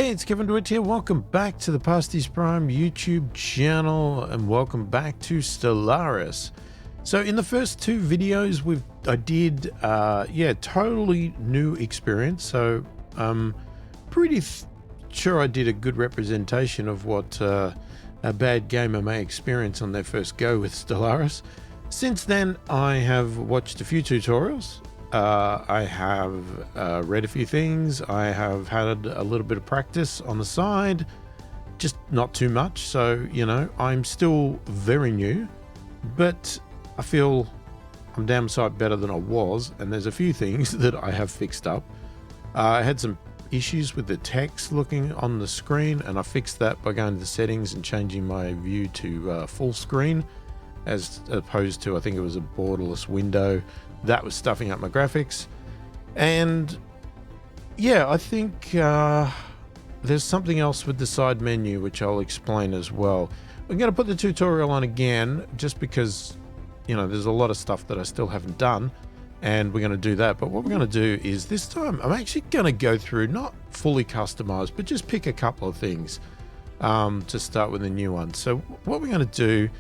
Hey, it's Kevin DeWitt here. Welcome back to the pasthisprime YouTube channel and welcome back to Stellaris. So in the first two videos I did totally new experience. So pretty sure I did a good representation of what a bad gamer may experience on their first go with Stellaris. Since then, I have watched a few tutorials. I have read a few things. I have had a little bit of practice on the side, just not too much. So, you know, I'm still very new, but I feel I'm damn sight better than I was. And there's a few things that I have fixed up. I had some issues with the text looking on the screen, and I fixed that by going to the settings and changing my view to full screen, as opposed to, I think it was a borderless window. That was stuffing up my graphics. And yeah, I think there's something else with the side menu, which I'll explain as well. I'm going to put the tutorial on again, just because, you know, there's a lot of stuff that I still haven't done, and we're going to do that. But what we're going to do is this time, I'm actually going to go through, not fully customized, but just pick a couple of things to start with a new one. So what we're going to do,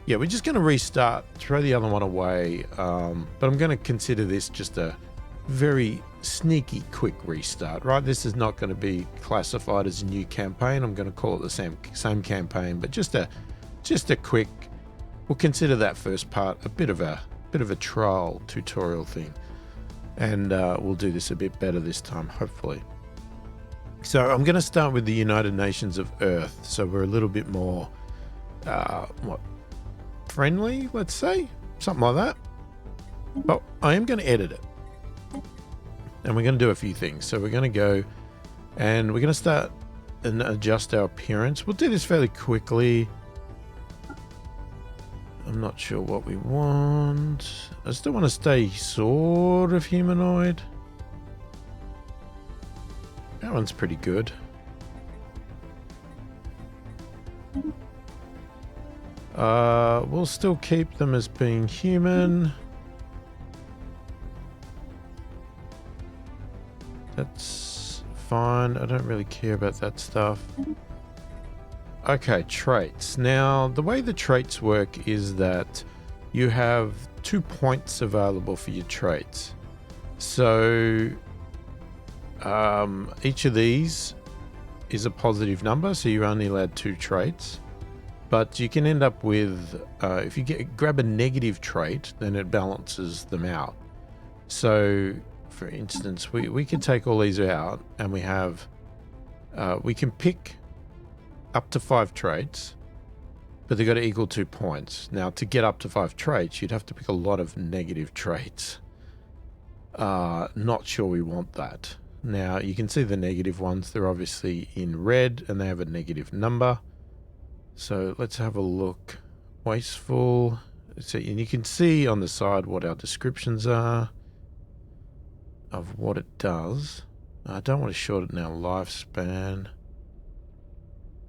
yeah, we're just going to restart, throw the other one away, but I'm going to consider this just a very sneaky quick restart, right? This is not going to be classified as a new campaign. I'm going to call it the same campaign, but just a quick, we'll consider that first part a bit of a trial tutorial thing, and we'll do this a bit better this time, hopefully. So I'm going to start with the United Nations of Earth, so we're a little bit more friendly, let's say, something like that. But I am going to edit it, and we're going to do a few things. So we're going to go and we're going to start and adjust our appearance. We'll do this fairly quickly. I'm not sure what we want. I still want to stay sort of humanoid. That one's pretty good. We'll still keep them as being human. That's fine. I don't really care about that stuff. Okay, traits. Now, the way the traits work is that you have 2 points available for your traits. So, each of these is a positive number, so you're only allowed 2 traits. But you can end up with, if you grab a negative trait, then it balances them out. So, for instance, we can take all these out, and we have, we can pick up to 5 traits, but they've got to equal 2 points. Now, to get up to 5 traits, you'd have to pick a lot of negative traits. Not sure we want that. Now, you can see the negative ones. They're obviously in red, and they have a negative number. So let's have a look. Wasteful. So, and you can see on the side what our descriptions are of what it does. I don't want to shorten our lifespan.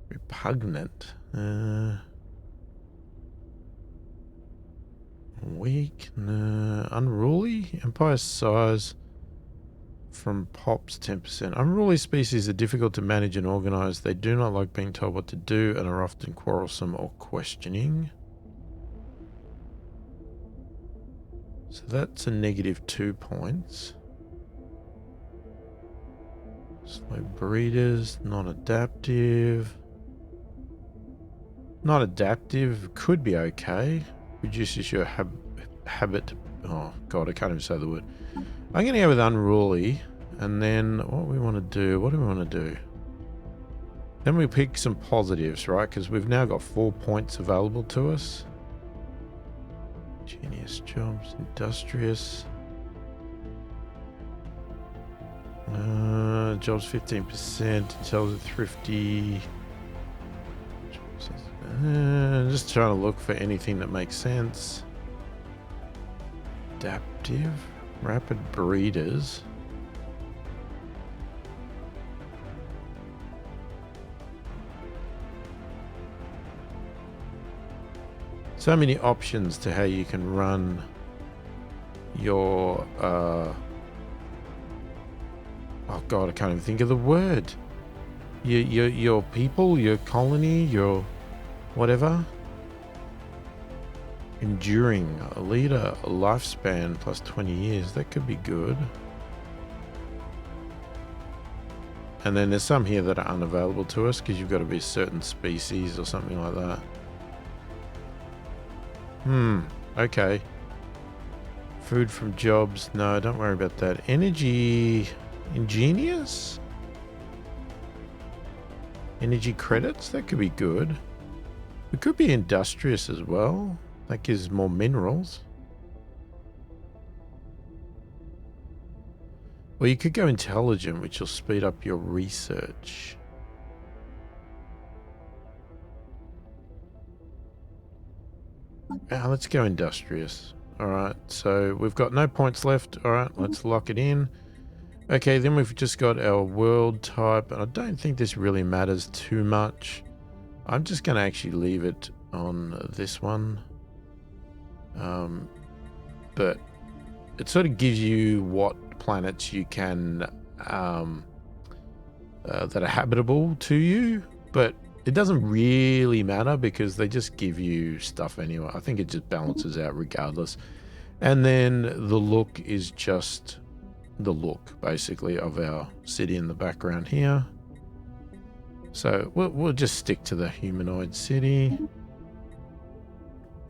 Repugnant. Weak. Unruly. Empire size from pops 10%. Unruly species are difficult to manage and organize. They do not like being told what to do and are often quarrelsome or questioning. So that's a negative 2 points. Slow breeders, non-adaptive. Not adaptive could be okay. Reduces your habit. Oh god, I can't even say the word. I'm going to go with unruly, and then what we want to do, what do we want to do? Then we pick some positives, right? Because we've now got 4 points available to us. Genius jobs, industrious. Jobs 15%, intelligent, thrifty. Just trying to look for anything that makes sense. Adaptive. Rapid breeders. So many options to how you can run your oh god, I can't even think of the word. your people, your colony, your whatever. Enduring, a leader, a lifespan plus 20 years. That could be good. And then there's some here that are unavailable to us because you've got to be a certain species or something like that. Okay. Food from jobs. No, don't worry about that. Energy. Ingenious? Energy credits? That could be good. We could be industrious as well. That gives more minerals. Well, you could go intelligent, which will speed up your research. Now, let's go industrious. Alright, so we've got no points left. Alright, let's lock it in. Okay, then we've just got our world type. And I don't think this really matters too much. I'm just going to actually leave it on this one. But it sort of gives you what planets you can that are habitable to you, but it doesn't really matter because they just give you stuff anyway. I think it just balances out regardless. And then the look is just the look basically of our city in the background here. So we'll just stick to the humanoid city.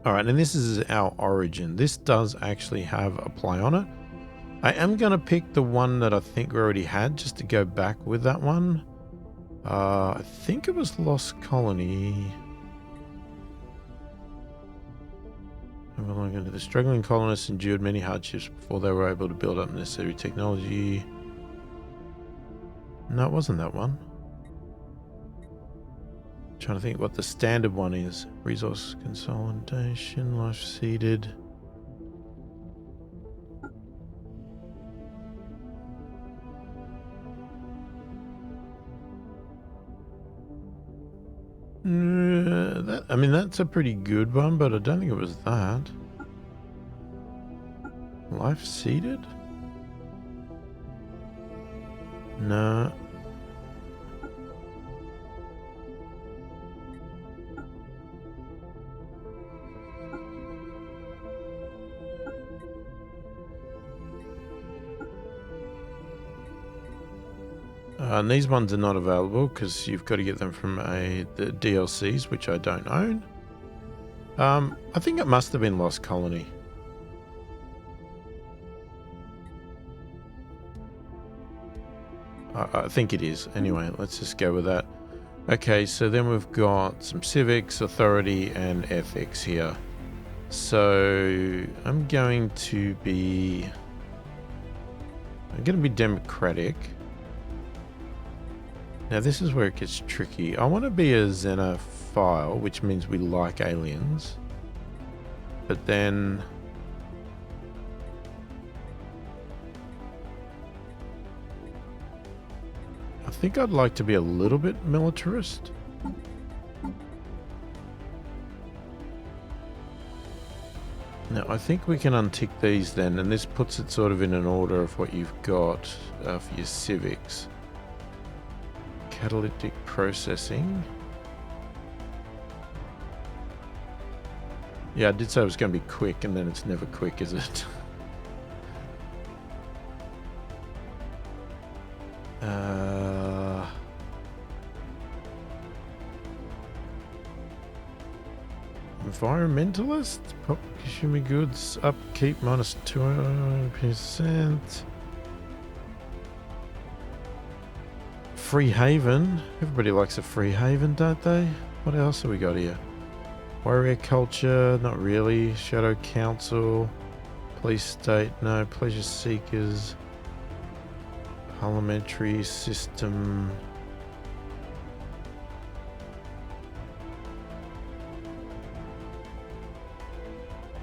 All right, and this is our origin. This does actually have a play on it. I am going to pick the one that I think we already had just to go back with that one. I think it was Lost Colony. The struggling colonists endured many hardships before they were able to build up necessary technology. No, it wasn't that one. Trying to think what the standard one is. Resource consolidation, life seeded. I mean, that's a pretty good one, but I don't think it was that. Life seeded? No. And these ones are not available because you've got to get them from the DLCs, which I don't own. I think it must have been Lost Colony. I think it is. Anyway, let's just go with that. Okay, so then we've got some civics, authority, and ethics here. So I'm going to be democratic. Now this is where it gets tricky. I want to be a xenophile, which means we like aliens. But then I think I'd like to be a little bit militarist. Now I think we can untick these then, and this puts it sort of in an order of what you've got for your civics. Catalytic processing. Yeah, I did say it was going to be quick, and then it's never quick, is it? Environmentalist? Consumer goods upkeep minus 200%. Free haven. Everybody likes a free haven, don't they? What else have we got here? Warrior culture, not really. Shadow council. Police state, no. Pleasure seekers. Parliamentary system.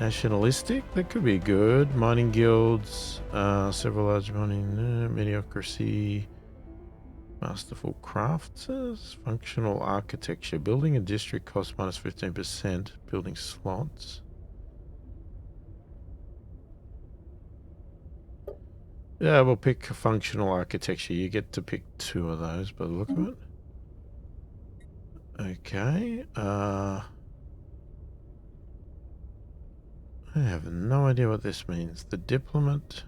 Nationalistic? That could be good. Mining guilds. Several large mining. Mediocrity. Masterful crafters, functional architecture, building a district costs minus 15%, building slots. Yeah, we'll pick functional architecture. You get to pick 2 of those by the look of it. Okay. I have no idea what this means. The diplomat.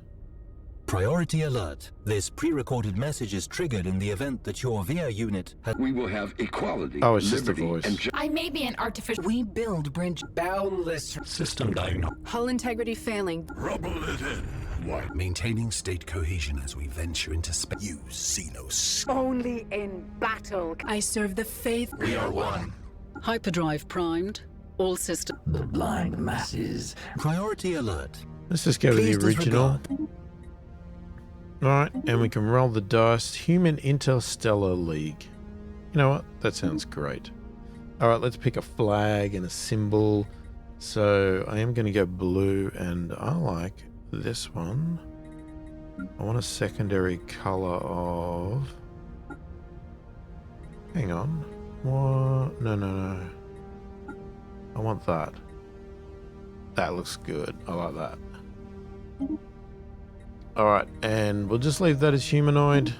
Priority alert. This pre-recorded message is triggered in the event that your VIA unit has... We will have equality, Oh, it's just a liberty, voice. and I may be an artificial... We build bridge... Boundless system diagnosis. Hull integrity failing. Rubble it in. Why? Maintaining state cohesion as we venture into space. You see no... Only in battle. I serve the faith. We are one. Hyperdrive primed. All systems. The blind masses. Priority alert. Let's just go with the original. Alright, and we can roll the dice. Human Interstellar League. You know what? That sounds great. Alright, let's pick a flag and a symbol. So I am going to go blue, and I like this one. I want a secondary color of... Hang on. What? No. I want that. That looks good. I like that. Alright, and we'll just leave that as humanoid.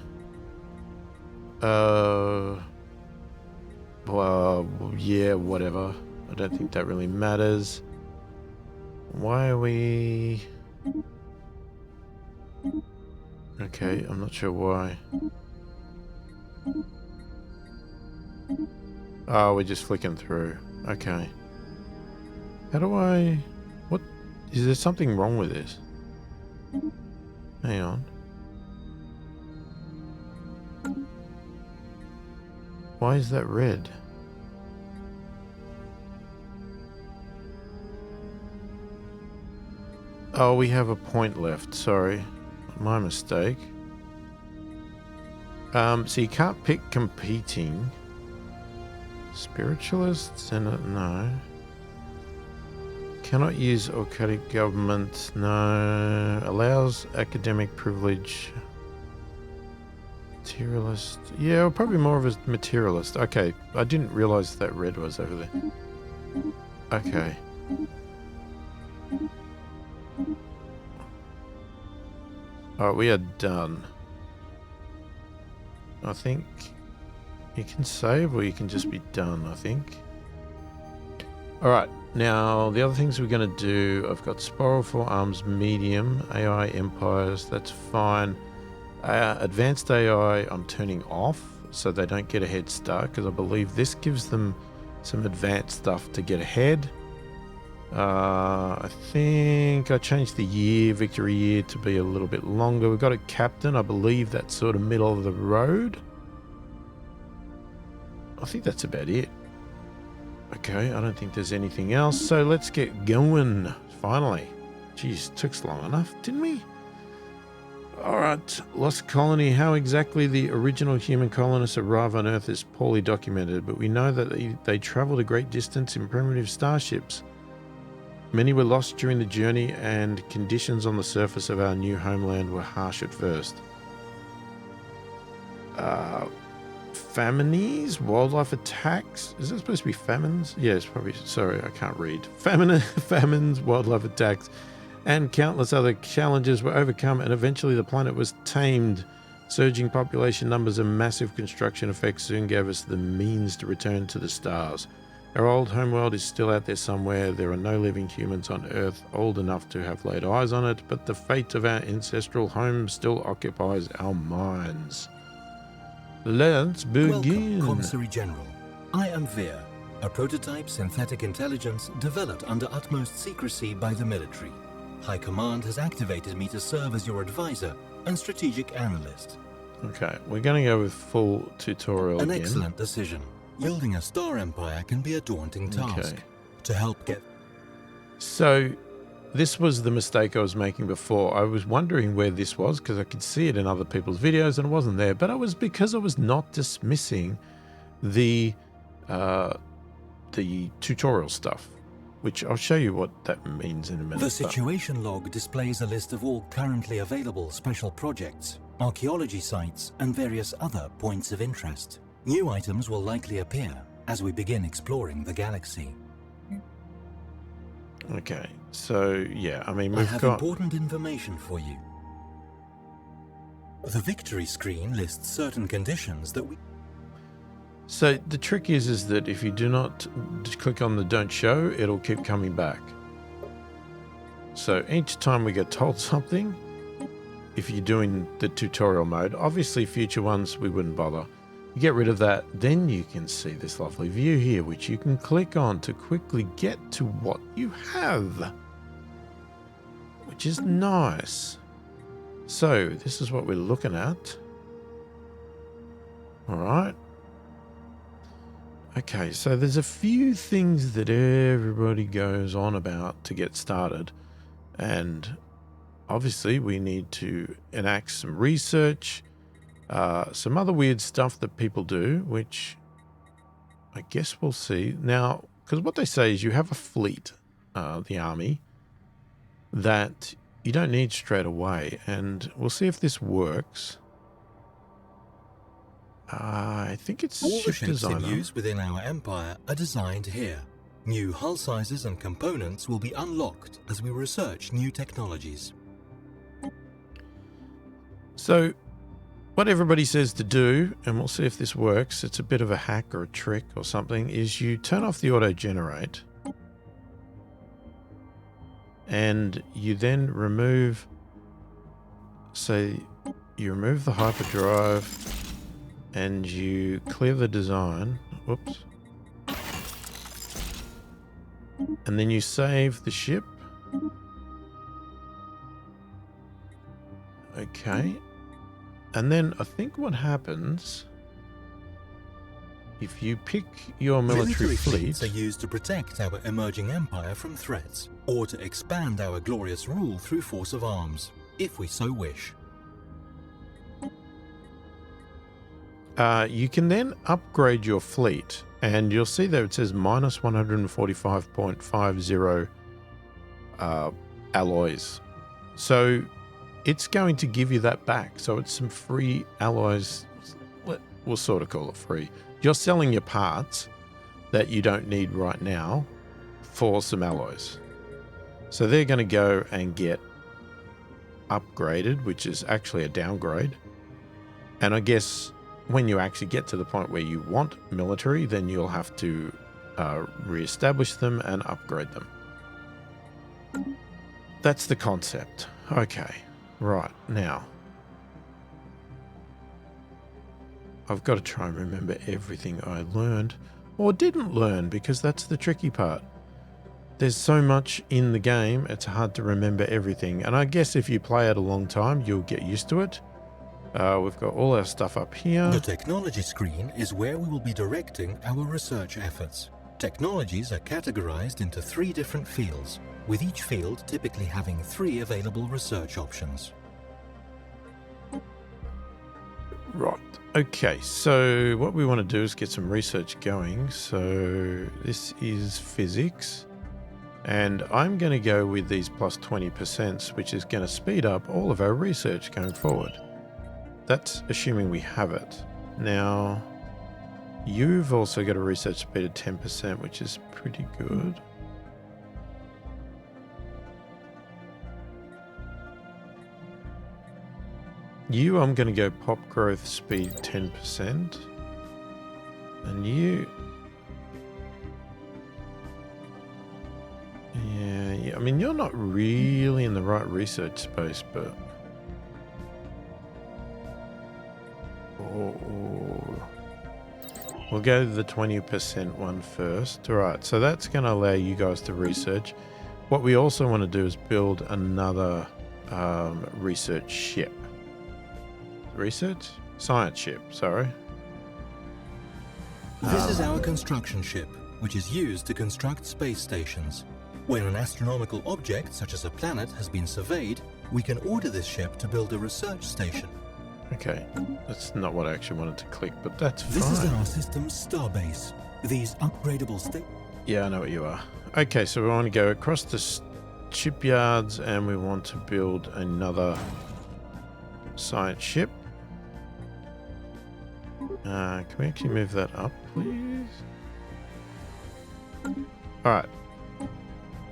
Well, yeah, whatever. I don't think that really matters. Why are we... Okay, I'm not sure why. Oh, we're just flicking through. Okay. How do I... What? Is there something wrong with this? Hang on. Why is that red? Oh, we have a point left. Sorry. My mistake. So you can't pick competing. Spiritualists? No. Cannot use autocratic government. No. Allows academic privilege. Materialist. Yeah, well, probably more of a materialist. Okay. I didn't realize that red was over there. Okay. Alright, we are done. I think you can save or you can just be done, I think. Alright, now the other things we're going to do, I've got Spiral for Arms Medium, AI Empires, that's fine. Advanced AI I'm turning off so they don't get a head start, because I believe this gives them some advanced stuff to get ahead. I think I changed the year, victory year, to be a little bit longer. We've got a captain. I believe that's sort of middle of the road. I think that's about it. Okay, I don't think there's anything else. So let's get going. Finally. Jeez, took so long enough, didn't we? Alright, Lost Colony. How exactly the original human colonists arrive on Earth is poorly documented, but we know that they traveled a great distance in primitive starships. Many were lost during the journey, and conditions on the surface of our new homeland were harsh at first. Famines? Wildlife attacks? Is that supposed to be famines? Yeah, it's probably... Sorry, I can't read. Famines, wildlife attacks, and countless other challenges were overcome, and eventually the planet was tamed. Surging population numbers and massive construction effects soon gave us the means to return to the stars. Our old homeworld is still out there somewhere. There are no living humans on Earth old enough to have laid eyes on it, but the fate of our ancestral home still occupies our minds. Let's begin. Welcome, Commissary General. I am Veer, a prototype synthetic intelligence developed under utmost secrecy by the military. High Command has activated me to serve as your advisor and strategic analyst. Okay, we're going to go with full tutorial An again. excellent decision. Building a star empire can be a daunting task. Okay. To help get... So, this was the mistake I was making before. I was wondering where this was because I could see it in other people's videos and it wasn't there. But it was because I was not dismissing the tutorial stuff, which I'll show you what that means in a minute. The situation log displays a list of all currently available special projects, archaeology sites, and various other points of interest. New items will likely appear as we begin exploring the galaxy. Okay, so yeah, I mean, I we've have got... important information for you. The victory screen lists certain conditions that we... So the trick is that if you do not click on the don't show, it'll keep coming back. So each time we get told something, if you're doing the tutorial mode, obviously future ones we wouldn't bother. You get rid of that, then you can see this lovely view here, which you can click on to quickly get to what you have, which is nice. So this is what we're looking at. All right. Okay, so there's a few things that everybody goes on about to get started, and obviously we need to enact some research, some other weird stuff that people do, which I guess we'll see. Now, because what they say is you have a fleet, the army, that you don't need straight away, and we'll see if this works. I think it's all the ship shapes in designer. use within our empire are designed here. New hull sizes and components will be unlocked as we research new technologies. So what everybody says to do, and we'll see if this works, it's a bit of a hack or a trick or something, is you turn off the auto generate and you then remove, say you remove the hyperdrive and you clear the design. Whoops. And then you save the ship. Okay. And then I think what happens, if you pick your military fleet, fleets are used to protect our emerging empire from threats, or to expand our glorious rule through force of arms, if we so wish. you can then upgrade your fleet, and you'll see there it says minus 145.50 alloys. So it's going to give you that back. So it's some free alloys. We'll sort of call it free. You're selling your parts that you don't need right now for some alloys. So they're going to go and get upgraded, which is actually a downgrade. And I guess when you actually get to the point where you want military, then you'll have to re-establish them and upgrade them. That's the concept. Okay, right, now I've got to try and remember everything I learned or didn't learn, because that's the tricky part. There's so much in the game, it's hard to remember everything. And I guess if you play it a long time, you'll get used to it. We've got all our stuff up here. The technology screen is where we will be directing our research efforts. Technologies are categorized into 3 different fields, with each field typically having 3 available research options. Right. Okay, so what we want to do is get some research going. So this is physics. And I'm going to go with these plus 20%, which is going to speed up all of our research going forward. That's assuming we have it. Now, you've also got a research speed of 10%, which is pretty good. You, I'm going to go pop growth speed 10%. And you... Yeah, I mean, you're not really in the right research space, but... We'll go to the 20% one first. All right, so that's going to allow you guys to research. What we also want to do is build another research ship. Research? Science ship, sorry. This is our construction ship, which is used to construct space stations. When an astronomical object, such as a planet, has been surveyed, we can order this ship to build a research station. Okay, that's not what I actually wanted to click, but that's fine. This is our system's starbase. These upgradable Yeah, I know what you are. Okay, so we want to go across the shipyards and we want to build another science ship. Can we actually move that up, please? Alright.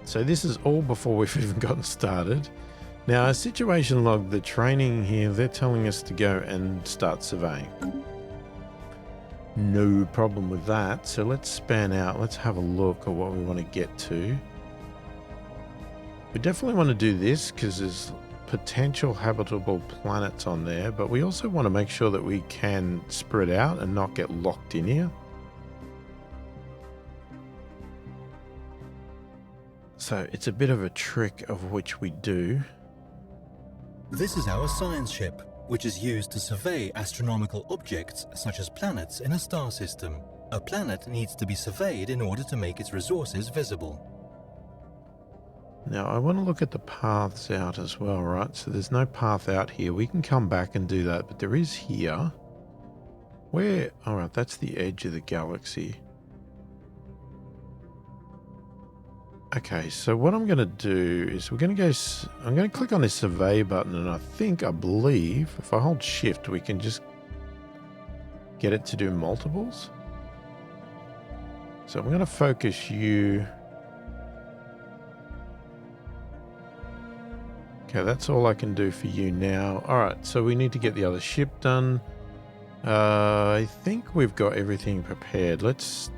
So this is all before we've even gotten started. Now, a situation log, the training here, they're telling us to go and start surveying. No problem with that. So let's span out. Let's have a look at what we want to get to. We definitely want to do this because there's potential habitable planets on there, but we also want to make sure that we can spread out and not get locked in here. So it's a bit of a trick of which we do. This is our science ship, which is used to survey astronomical objects such as planets in a star system. A planet needs to be surveyed in order to make its resources visible. Now I want to look at the paths out as well, right? So there's no path out here. We can come back and do that, but there is here. Where? All right, that's the edge of the galaxy. Okay, so what I'm going to do is I'm going to click on this survey button, and I believe, if I hold shift, we can just get it to do multiples. So I'm going to focus you. Okay, that's all I can do for you now. All right, so we need to get the other ship done. I think we've got everything prepared. Let's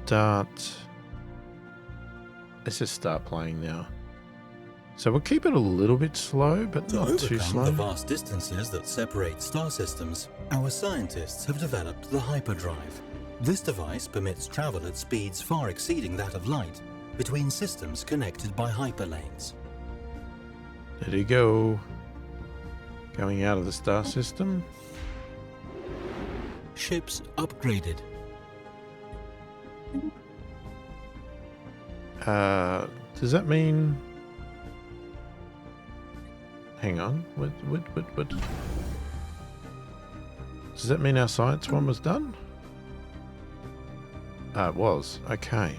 just start playing now. So we'll keep it a little bit slow, but not too slow. To overcome the vast distances that separate star systems, our scientists have developed the hyperdrive. This device permits travel at speeds far exceeding that of light between systems connected by hyperlanes. There you go. Going out of the star system. Ships upgraded. Does that mean... Hang on. What? Does that mean our science one was done? It was. Okay.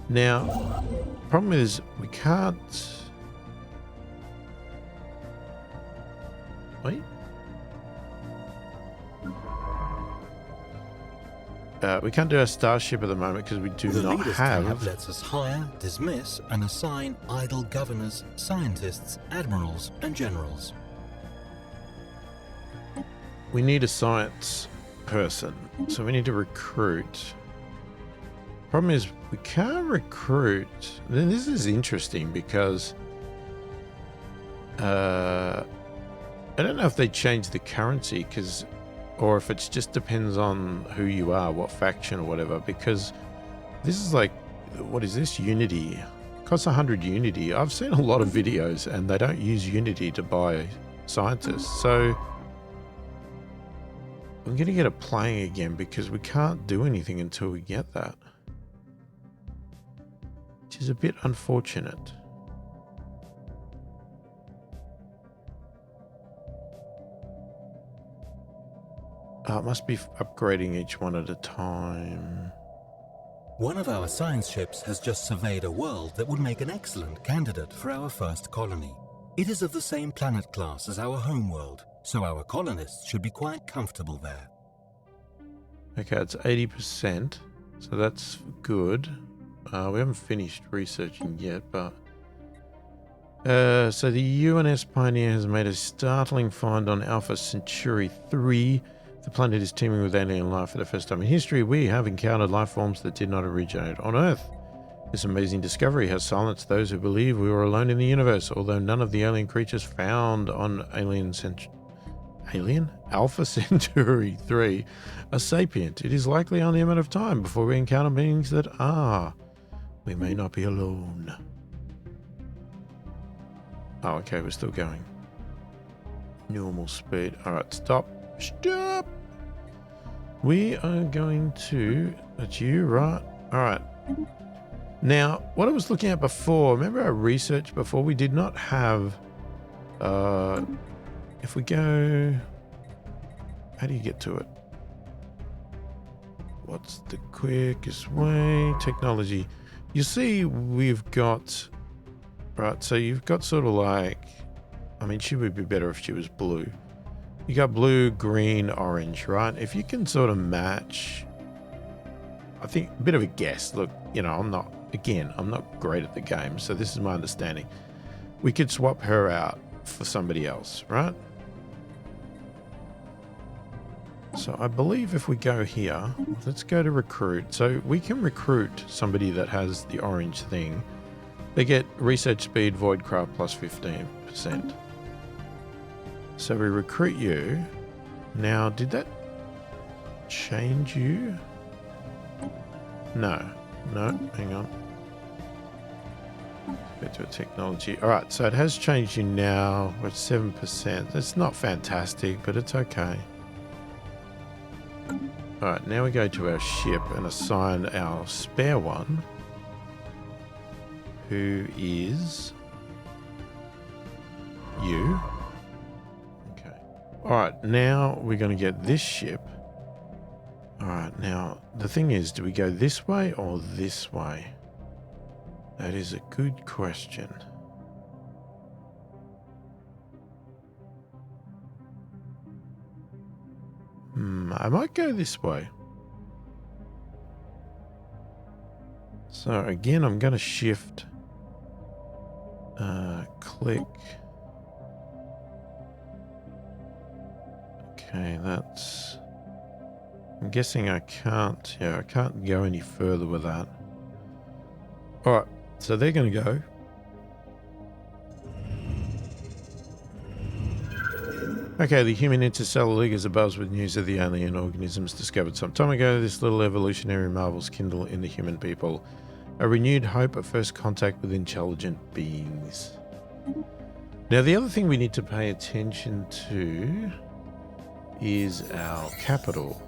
Now, problem is we can't... Wait. We can't do our starship at the moment because we do not have... The Leaders tab lets us hire, dismiss, and assign idle governors, scientists, admirals, and generals. We need a science person, so we need to recruit. Problem is, we can't recruit... Then this is interesting because... I don't know if they changed the currency because... Or if it just depends on who you are, what faction or whatever, because this is like, what is this? Unity. It costs 100 Unity. I've seen a lot of videos and they don't use Unity to buy scientists. So I'm going to get it playing again because we can't do anything until we get that. Which is a bit unfortunate. It must be upgrading each one at a time. One of our science ships has just surveyed a world that would make an excellent candidate for our first colony. It is of the same planet class as our home world, so our colonists should be quite comfortable there. Okay, it's 80%, so that's good. We haven't finished researching yet, but... so the UNS Pioneer has made a startling find on Alpha Centauri 3. The planet is teeming with alien life for the first time in history. We have encountered life forms that did not originate on Earth. This amazing discovery has silenced those who believe we were alone in the universe, although none of the alien creatures found on Alpha Centauri 3 are sapient. It is likely only a matter of time before we encounter beings that are. We may not be alone. Oh, okay, we're still going. Normal speed. Alright, stop. Stop! We are going to... That's you, right? Alright. Now, what I was looking at before, remember our research before? We did not have... if we go... How do you get to it? What's the quickest way? Technology. You see, we've got... Right, so you've got sort of like... I mean, she would be better if she was blue. You got blue, green, orange, right? If you can sort of match, I think a bit of a guess. Look, you know, I'm not great at the game, so this is my understanding. We could swap her out for somebody else, right? So I believe if we go here, let's go to recruit. So we can recruit somebody that has the orange thing. They get research speed, voidcraft plus 15%. So we recruit you. Now, did that change you? No, hang on. Go to a technology. All right, so it has changed you now. We're at 7%. It's not fantastic, but it's okay. All right, now we go to our ship and assign our spare one, who is you. Okay. All right, now we're going to get this ship. All right, now the thing is, do we go this way or this way? That is a good question. I might go this way. So again, I'm going to shift, click. Okay, that's... I'm guessing I can't, I can't go any further with that. Alright, so they're going to go. Okay, the Human Interstellar League is abuzz with news of the alien organisms discovered some time ago. This little evolutionary marvels kindle in the human people a renewed hope of first contact with intelligent beings. Now, the other thing we need to pay attention to is our capital.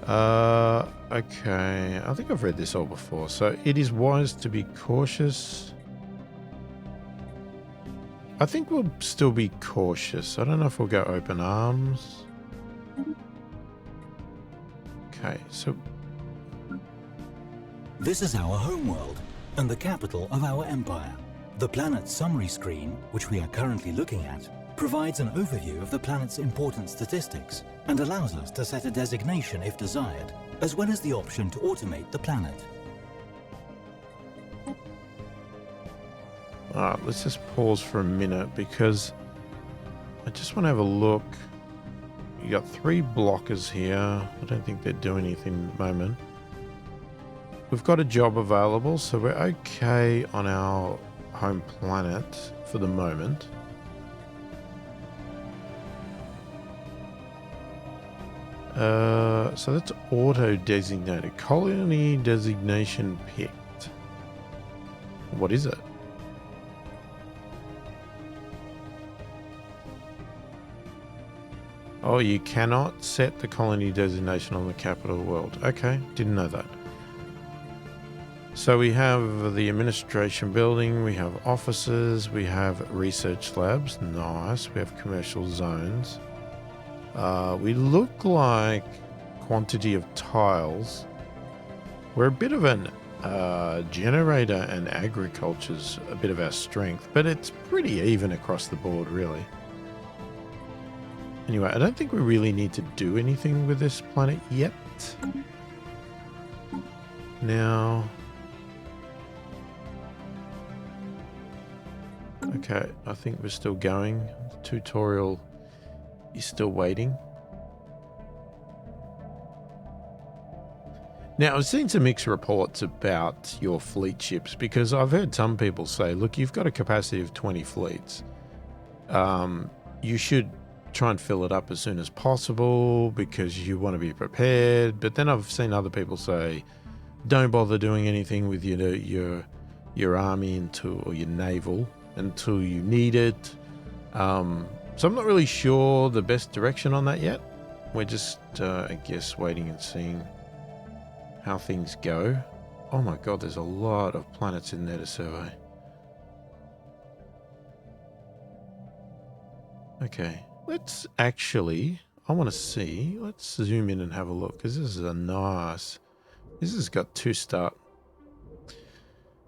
Okay, I think I've read this all before. So it is wise to be cautious. I think we'll still be cautious. I don't know if we'll go open arms. Okay, so... This is our homeworld and the capital of our empire. The planet's summary screen, which we are currently looking at, provides an overview of the planet's important statistics and allows us to set a designation if desired, as well as the option to automate the planet. Alright, let's just pause for a minute because I just want to have a look. You got 3 blockers here. I don't think they're doing anything at the moment. We've got a job available, so we're okay on our home planet for the moment. So that's auto-designated. Colony designation picked. What is it? Oh, you cannot set the colony designation on the capital world. Okay, didn't know that. So we have the administration building, we have offices, we have research labs. Nice. We have commercial zones. We look like quantity of tiles. We're a bit of an generator, and agriculture's a bit of our strength, but it's pretty even across the board, really. Anyway, I don't think we really need to do anything with this planet yet. Now... Okay, I think we're still going. The tutorial is still waiting. Now, I've seen some mixed reports about your fleet ships because I've heard some people say, look, you've got a capacity of 20 fleets. You should try and fill it up as soon as possible because you want to be prepared. But then I've seen other people say, don't bother doing anything with your army until, or your naval, until you need it. So I'm not really sure the best direction on that yet. We're just, I guess, waiting and seeing how things go. Oh my god, there's a lot of planets in there to survey. Okay, let's actually, I want to see, let's zoom in and have a look, because this is a nice, this has got 2-star.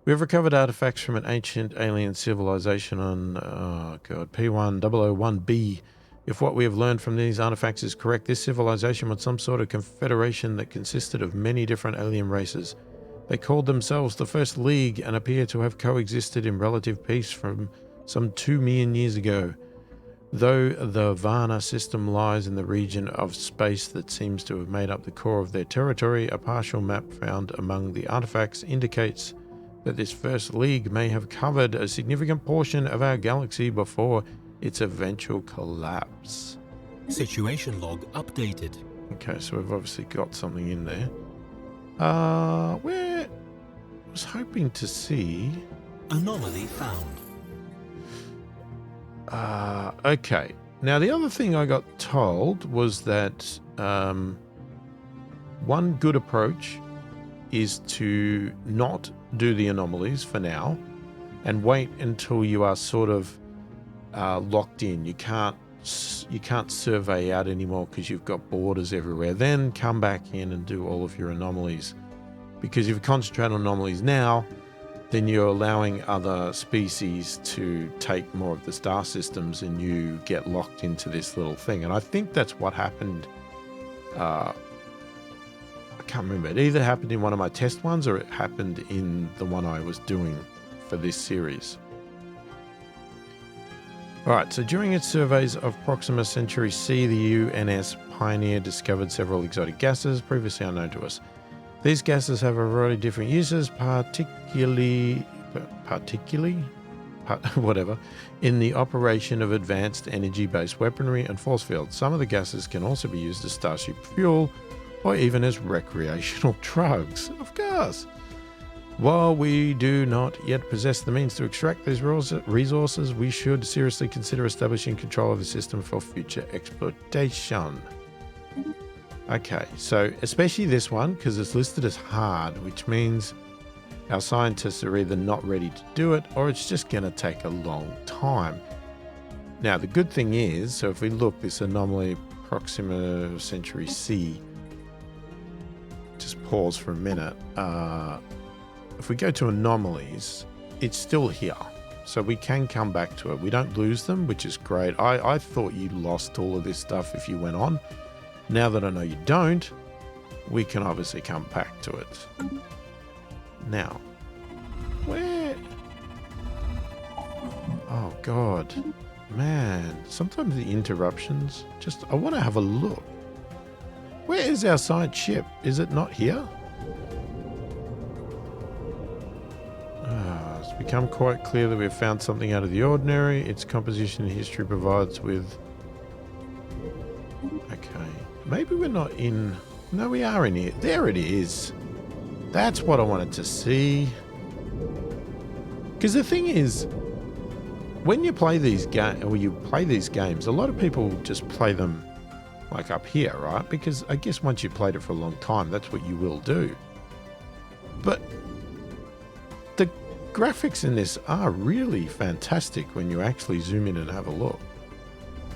We have recovered artifacts from an ancient alien civilization on, oh god, P1001b. If what we have learned from these artifacts is correct, this civilization was some sort of confederation that consisted of many different alien races. They called themselves the First League and appear to have coexisted in relative peace from some 2 million years ago. Though the Varna system lies in the region of space that seems to have made up the core of their territory, a partial map found among the artifacts indicates that this first league may have covered a significant portion of our galaxy before its eventual collapse. Situation log updated. Okay, so we've obviously got something in there. Where I was hoping to see. Anomaly found. Okay. Now, the other thing I got told was that one good approach is to not do the anomalies for now and wait until you are sort of locked in. You can't survey out anymore because you've got borders everywhere. Then come back in and do all of your anomalies. Because if you concentrate on anomalies now, then you're allowing other species to take more of the star systems and you get locked into this little thing. And I think that's what happened. I can't remember. It either happened in one of my test ones or it happened in the one I was doing for this series. Alright, so during its surveys of Proxima Centauri C, the UNS Pioneer discovered several exotic gases previously unknown to us. These gases have a variety of different uses, particularly in the operation of advanced energy-based weaponry and force fields. Some of the gases can also be used as starship fuel or even as recreational drugs. Of course. While we do not yet possess the means to extract these resources, we should seriously consider establishing control of the system for future exploitation. Okay, so especially this one, because it's listed as hard, which means our scientists are either not ready to do it or it's just going to take a long time. Now, the good thing is, so if we look, this anomaly, Proxima Centauri C, just pause for a minute. If we go to anomalies, it's still here. So we can come back to it. We don't lose them, which is great. I thought you lost all of this stuff if you went on. Now that I know you don't, we can obviously come back to it. Now, where? Oh, God. Man, sometimes the interruptions, I want to have a look. Where is our side ship? Is it not here? It's become quite clear that we have found something out of the ordinary. Its composition and history provides with... Okay. Maybe we're not in... No, we are in here. There it is. That's what I wanted to see. Because the thing is, when you play these games, a lot of people just play them like up here, right? Because I guess once you've played it for a long time, that's what you will do. But the graphics in this are really fantastic when you actually zoom in and have a look.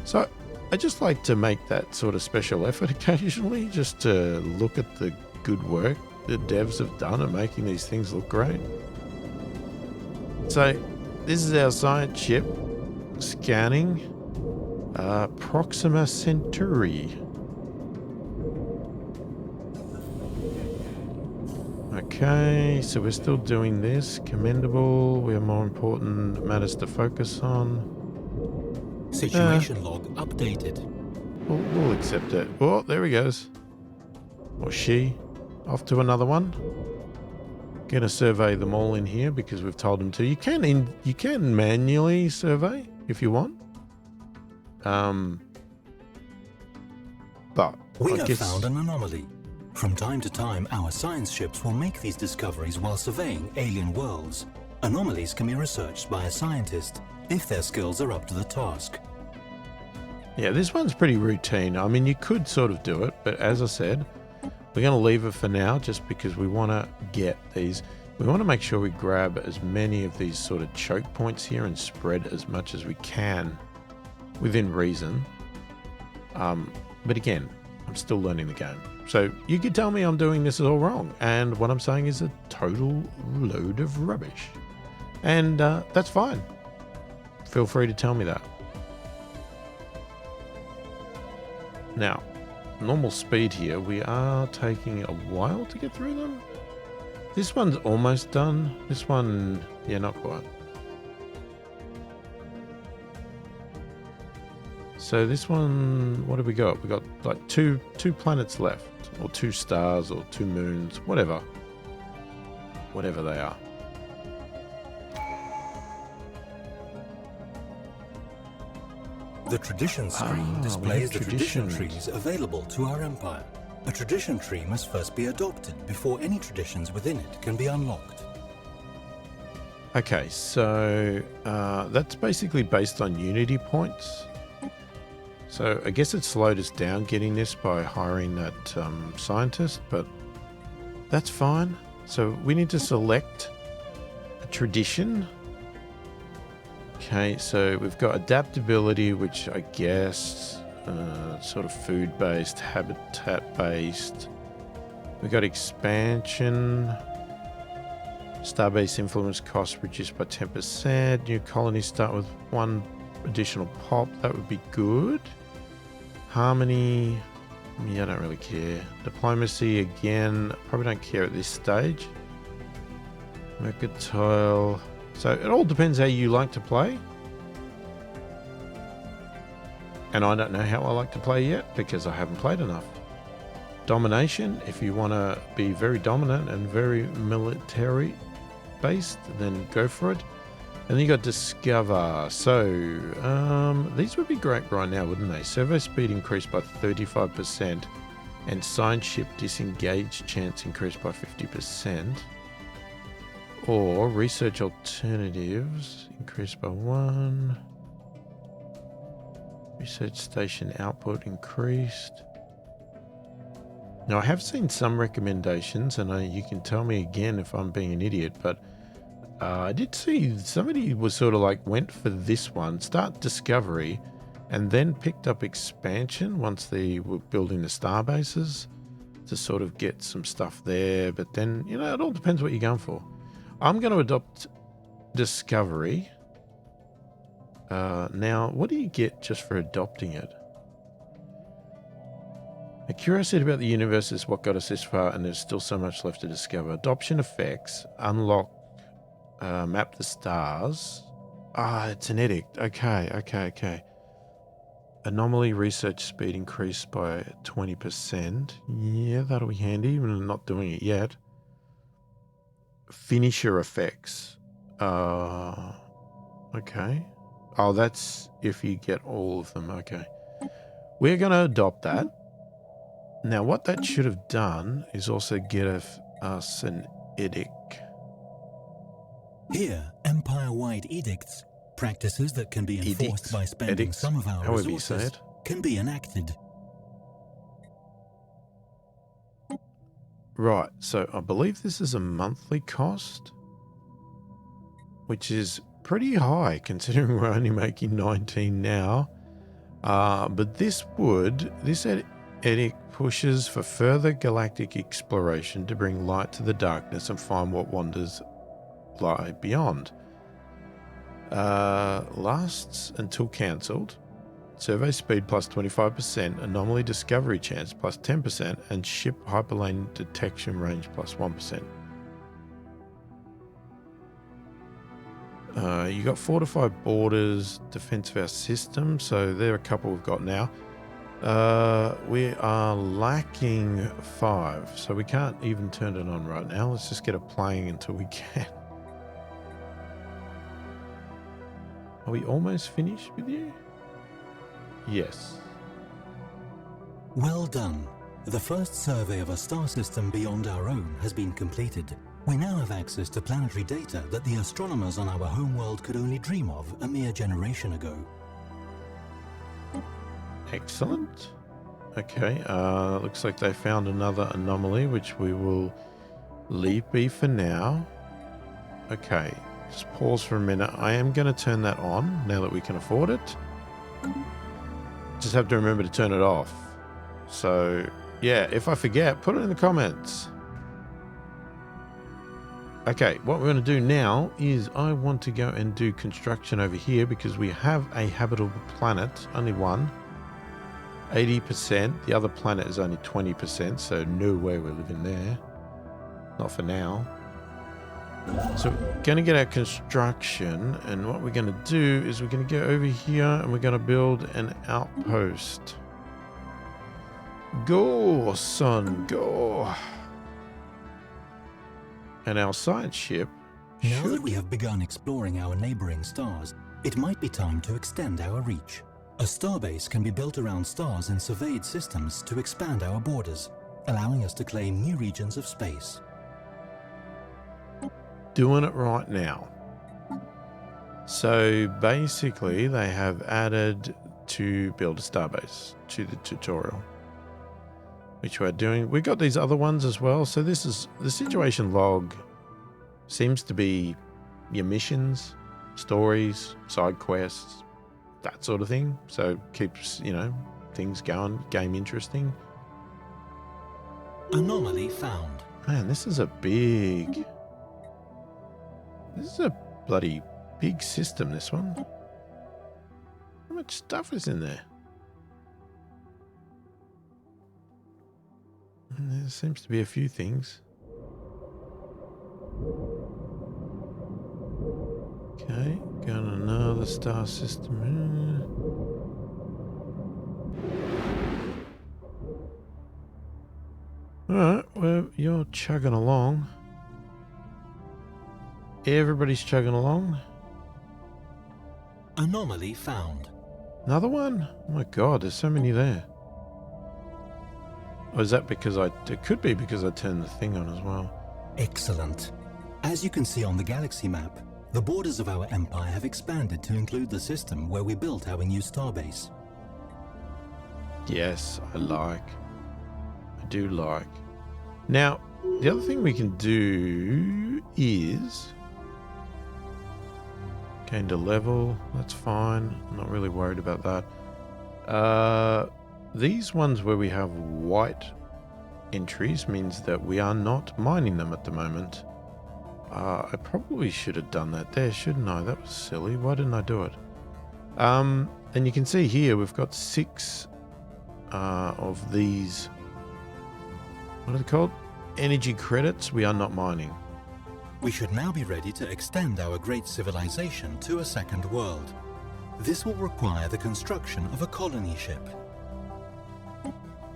So I just like to make that sort of special effort occasionally, just to look at the good work the devs have done at making these things look great. So this is our science ship scanning Proxima Centauri. Okay, so we're still doing this. Commendable. We have more important matters to focus on. Situation log updated. We'll accept it. Oh, there he goes. Or she. Off to another one. Gonna survey them all in here because we've told them to. You can manually survey if you want. But we have found an anomaly. From time to time, our science ships will make these discoveries while surveying alien worlds. Anomalies can be researched by a scientist if their skills are up to the task. Yeah, this one's pretty routine. I mean, you could sort of do it, but as I said, we're going to leave it for now just because we want to get these. We want to make sure we grab as many of these sort of choke points here and spread as much as we can within reason. But again, I'm still learning the game. So you could tell me I'm doing this all wrong, and what I'm saying is a total load of rubbish. And that's fine. Feel free to tell me that. Now, normal speed here, we are taking a while to get through them. This one's almost done. This one, yeah, not quite. So this one, what have we got? We got like two planets left, or 2 stars, or 2 moons, whatever they are. The tradition screen displays the tradition trees available to our empire. A tradition tree must first be adopted before any traditions within it can be unlocked. Okay, so that's basically based on unity points. So I guess it slowed us down getting this by hiring that scientist, but that's fine. So we need to select a tradition. Okay, so we've got adaptability, which I guess sort of food-based, habitat-based. We've got expansion. Starbase influence cost reduced by 10%. New colonies start with 1 additional pop. That would be good. Harmony. Yeah, I don't really care. Diplomacy, again, probably don't care at this stage. Mercantile. So it all depends how you like to play. And I don't know how I like to play yet because I haven't played enough. Domination, if you want to be very dominant and very military based, then go for it. And then you got discover. So these would be great right now, wouldn't they? Survey speed increased by 35% and science ship disengage chance increased by 50%. Or research alternatives increased by 1. Research station output increased. Now I have seen some recommendations, and you can tell me again if I'm being an idiot, but I did see somebody was sort of like went for this one, start discovery, and then picked up expansion once they were building the star bases to sort of get some stuff there. But then, you know, it all depends what you're going for. I'm going to adopt discovery. Now, what do you get just for adopting it? A curiosity about the universe is what got us this far, and there's still so much left to discover. Adoption effects, unlock, map the stars. It's an edict. Okay. Anomaly research speed increased by 20%. Yeah, that'll be handy, even though I'm not doing it yet. Finisher effects. Okay. Oh, that's if you get all of them. Okay. We're going to adopt that. Now, what that should have done is also get us an edict. Here, empire-wide edicts, practices that can be enforced by spending some of our resources, can be enacted. Right, so I believe this is a monthly cost, which is pretty high considering we're only making 19 now. But this edict pushes for further galactic exploration to bring light to the darkness and find what wonders lie beyond. Lasts until cancelled. Survey speed plus 25%, anomaly discovery chance plus 10%, and ship hyperlane detection range plus 1%. You got fortified borders, defense of our system, so there are a couple we've got now. We are lacking 5, so we can't even turn it on right now. Let's just get it playing until we can. Are we almost finished with you? Yes. Well done. The first survey of a star system beyond our own has been completed. We now have access to planetary data that the astronomers on our homeworld could only dream of a mere generation ago. Excellent. Okay, looks like they found another anomaly, which we will leave be for now. Okay, just pause for a minute. I am going to turn that on now that we can afford it. Just have to remember to turn it off. So, yeah, if I forget, put it in the comments. Okay, what we're going to do now is I want to go and do construction over here because we have a habitable planet, only one. 80%. The other planet is only 20%, so no way we're living there. Not for now. So we're going to get our construction, and what we're going to do is we're going to go over here and we're going to build an outpost. Go, son, go. And our science ship Now that we have begun exploring our neighboring stars, it might be time to extend our reach. A starbase can be built around stars in surveyed systems to expand our borders, allowing us to claim new regions of space. doing it right now. So basically they have added to build a starbase to the tutorial, which we're doing. We got these other ones as well. So this is the situation log. Seems to be your missions, stories, side quests, that sort of thing. So keeps, you know, things going, game interesting. Anomaly found. Man, this is a bloody big system, this one. How much stuff is in there? And there seems to be a few things. Okay, got another star system here. Alright, well, you're chugging along. Everybody's chugging along. Anomaly found. Another one? Oh my god, there's so many there. Or is that because it could be because I turned the thing on as well. Excellent. As you can see on the galaxy map, the borders of our empire have expanded to include the system where we built our new starbase. Yes, I do like. Now, the other thing we can do is gain to level. That's fine. I'm not really worried about that. These ones where we have white entries means that we are not mining them at the moment. I probably should have done that there, shouldn't I? That was silly. Why didn't I do it? And you can see here we've got 6 of these. What are they called? Energy credits we are not mining. We should now be ready to extend our great civilization to a second world. This will require the construction of a colony ship.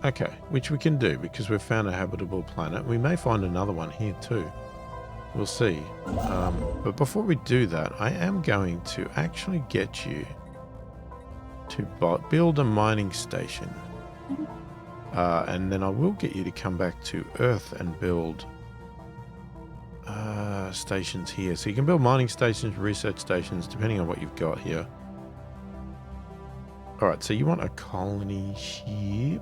Okay, which we can do because we've found a habitable planet. We may find another one here too. We'll see. But before we do that, I am going to actually get you to build a mining station. And then I will get you to come back to Earth and build stations here. So you can build mining stations, research stations, depending on what you've got here. Alright, so you want a colony ship.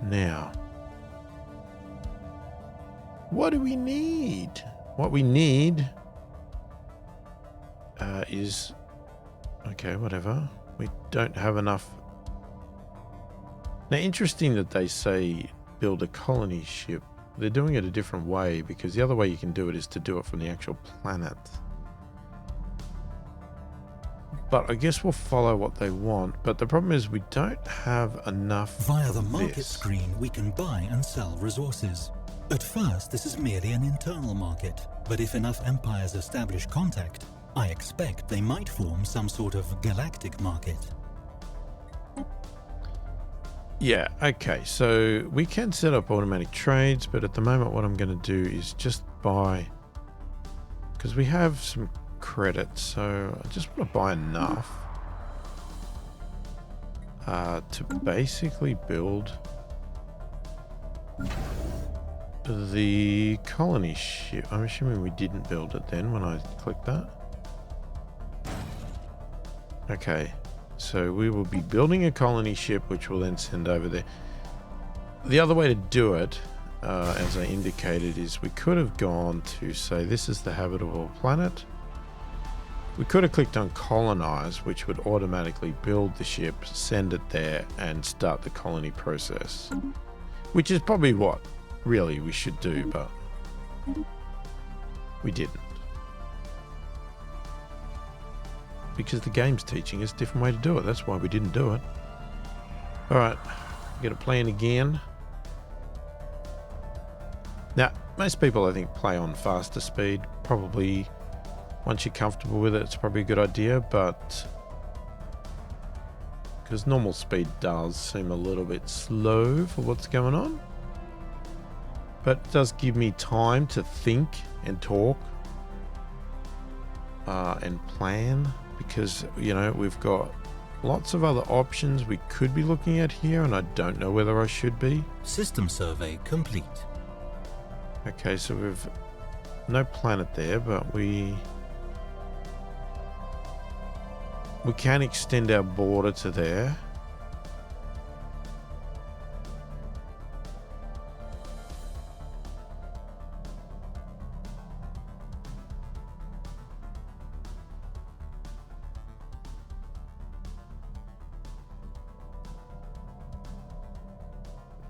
Now, what do we need? What we need is... Okay, whatever. We don't have enough... Now, interesting that they say build a colony ship. They're doing it a different way because the other way you can do it is to do it from the actual planet. But I guess we'll follow what they want. But the problem is we don't have enough. Via the market screen, we can buy and sell resources. At first, this is merely an internal market. But if enough empires establish contact, I expect they might form some sort of galactic market. Yeah, okay, so we can set up automatic trades, but at the moment what I'm going to do is just buy, because we have some credits, so I just want to buy enough to basically build the colony ship. I'm assuming we didn't build it then when I clicked that. Okay. So we will be building a colony ship, which will then send over there. The other way to do it, as I indicated, is we could have gone to say this is the habitable planet. We could have clicked on colonize, which would automatically build the ship, send it there, and start the colony process. Which is probably what really we should do, but we didn't. Because the game's teaching us a different way to do it. That's why we didn't do it. Alright, get a plan again. Now, most people, I think, play on faster speed. Probably once you're comfortable with it, it's probably a good idea, but because normal speed does seem a little bit slow for what's going on. But it does give me time to think and talk and plan, because, you know, we've got lots of other options we could be looking at here, and I don't know whether I should be. System survey complete. Okay, so we've no planet there, but we can extend our border to there.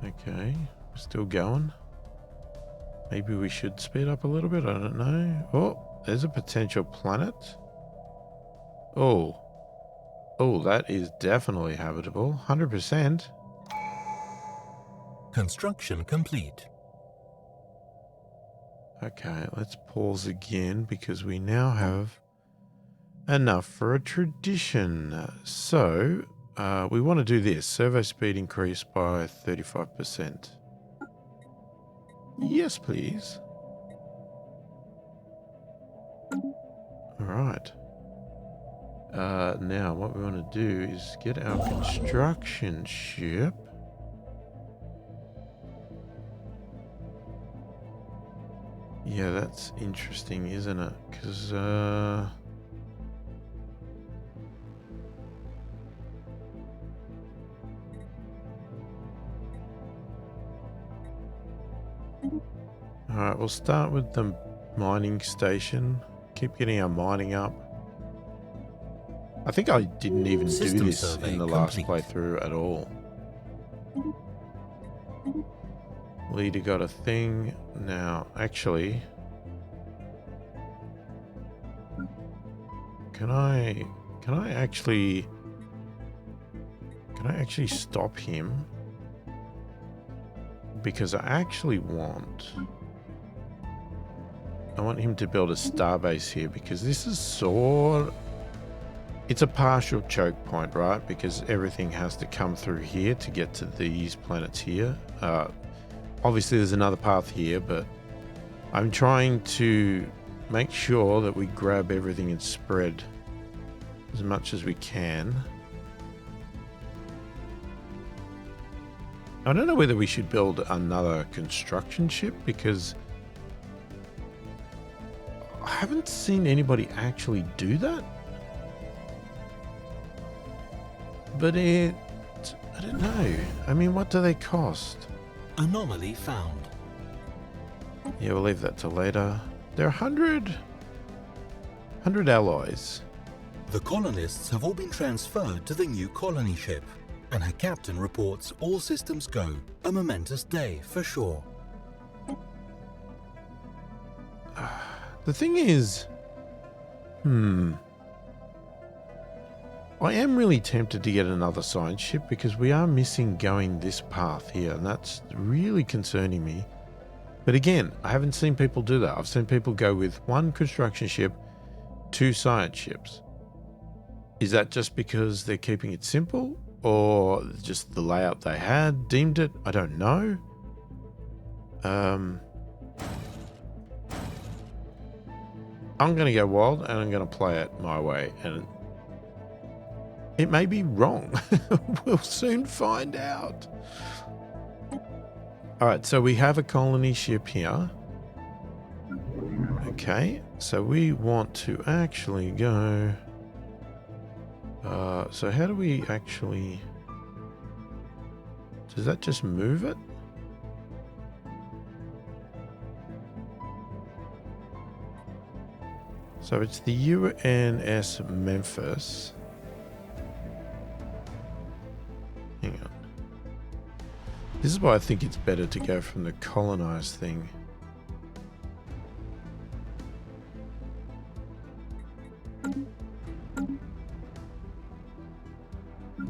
Okay, we're still going. Maybe we should speed up a little bit, I don't know. Oh, there's a potential planet. Oh, that is definitely habitable, 100%. Construction complete. Okay, let's pause again because we now have enough for a tradition. So, we want to do this. Servo speed increase by 35%. Yes, please. All right. Now what we want to do is get our construction ship. Yeah, that's interesting, isn't it? Because, alright, we'll start with the mining station. Keep getting our mining up. I think I didn't even do System this survey in the last complete. playthrough at all. Leader got a thing. Now, actually, can I actually stop him? Because I want him to build a starbase here, because this is it's a partial choke point, right? Because everything has to come through here to get to these planets here. Obviously there's another path here, but I'm trying to make sure that we grab everything and spread as much as we can. I don't know whether we should build another construction ship, because I haven't seen anybody actually do that. But I don't know. I mean, what do they cost? Anomaly found. Yeah, we'll leave that till later. There are 100 alloys. The colonists have all been transferred to the new colony ship, and her captain reports all systems go. A momentous day for sure. The thing is, I am really tempted to get another science ship, because we are missing going this path here, and that's really concerning me. But again, I haven't seen people do that. I've seen people go with one construction ship, 2 science ships. Is that just because they're keeping it simple, or just the layout they had deemed it? I don't know. I'm going to go wild, and I'm going to play it my way, and it may be wrong. We'll soon find out. All right, so we have a colony ship here. Okay, so we want to actually go... so how do we actually... Does that just move it? So it's the UNS Memphis. Hang on. This is why I think it's better to go from the colonized thing.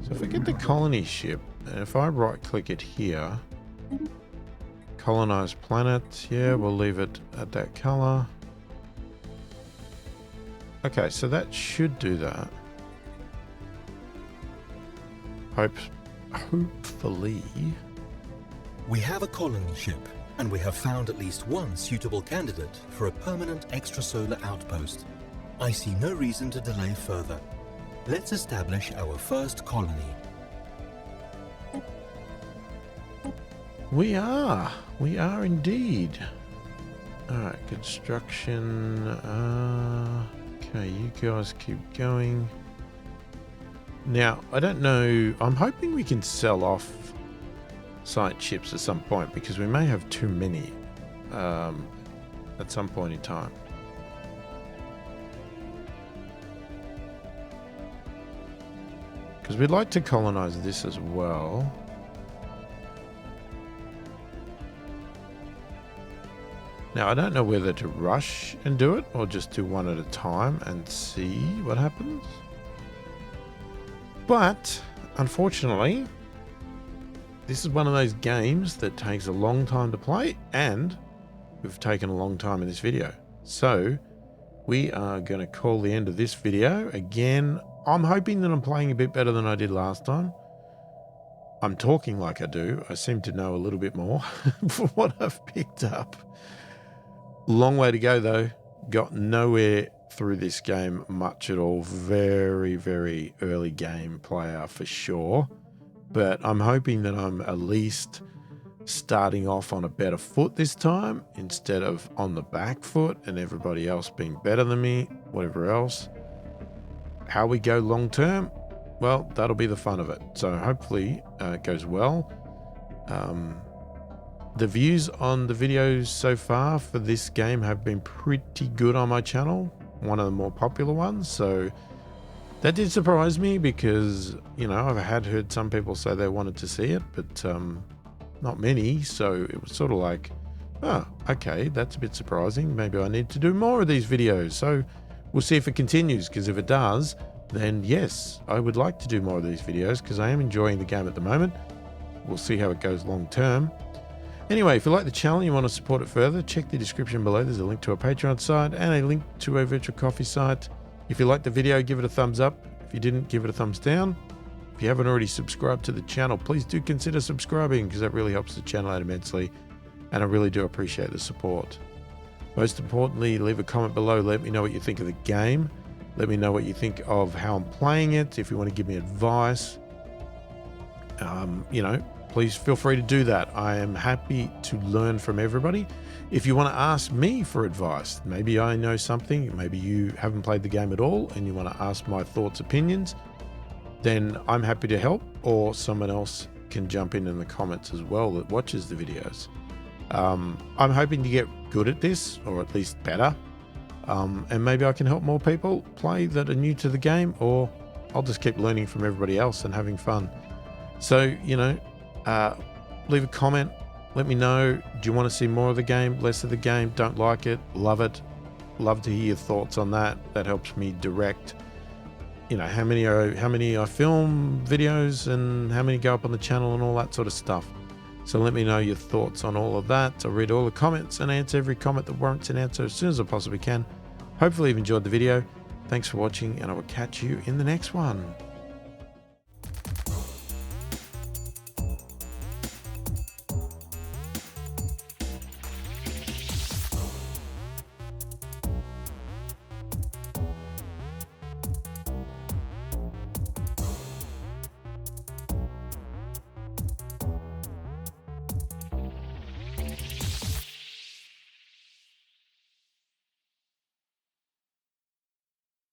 So if I get the colony ship, and if I right click it here, Colonize planet. Yeah, we'll leave it at that color. Okay, so that should do that. Hopefully. We have a colony ship, and we have found at least one suitable candidate for a permanent extrasolar outpost. I see no reason to delay further. Let's establish our first colony. We are indeed. Alright, construction. Okay, you guys keep going. Now, I don't know, I'm hoping we can sell off site ships at some point because we may have too many at some point in time. Because we'd like to colonize this as well. Now, I don't know whether to rush and do it or just do one at a time and see what happens. But, unfortunately, this is one of those games that takes a long time to play, and we've taken a long time in this video. So, we are going to call the end of this video. Again, I'm hoping that I'm playing a bit better than I did last time. I'm talking like I do. I seem to know a little bit more for what I've picked up. Long way to go though. Got nowhere through this game much at all. Very, very early game player for sure. But I'm hoping that I'm at least starting off on a better foot this time instead of on the back foot and everybody else being better than me, whatever else. How we go long term, well, that'll be the fun of it. So hopefully it goes well. The views on the videos so far for this game have been pretty good on my channel. One of the more popular ones. So that did surprise me because, you know, I've heard some people say they wanted to see it, but not many. So it was sort of like, oh, okay, that's a bit surprising. Maybe I need to do more of these videos. So we'll see if it continues, because if it does, then yes, I would like to do more of these videos because I am enjoying the game at the moment. We'll see how it goes long term. Anyway, if you like the channel and you want to support it further, check the description below. There's a link to our Patreon site and a link to a virtual coffee site. If you liked the video, give it a thumbs up. If you didn't, give it a thumbs down. If you haven't already subscribed to the channel, please do consider subscribing because that really helps the channel out immensely. And I really do appreciate the support. Most importantly, leave a comment below. Let me know what you think of the game. Let me know what you think of how I'm playing it. If you want to give me advice, you know, please feel free to do that. I am happy to learn from everybody. If you want to ask me for advice, maybe I know something, maybe you haven't played the game at all and you want to ask my thoughts, opinions, then I'm happy to help, or someone else can jump in the comments as well that watches the videos. I'm hoping to get good at this, or at least better. And maybe I can help more people play that are new to the game, or I'll just keep learning from everybody else and having fun. So, you know, leave a comment. Let me know. Do you want to see more of the game, less of the game? Don't like it, love it? Love to hear your thoughts on that. That helps me direct, you know, how many I film videos and how many go up on the channel and all that sort of stuff. So let me know your thoughts on all of that. I'll read all the comments and answer every comment that warrants an answer as soon as I possibly can. Hopefully you've enjoyed the video. Thanks for watching, and I will catch you in the next one.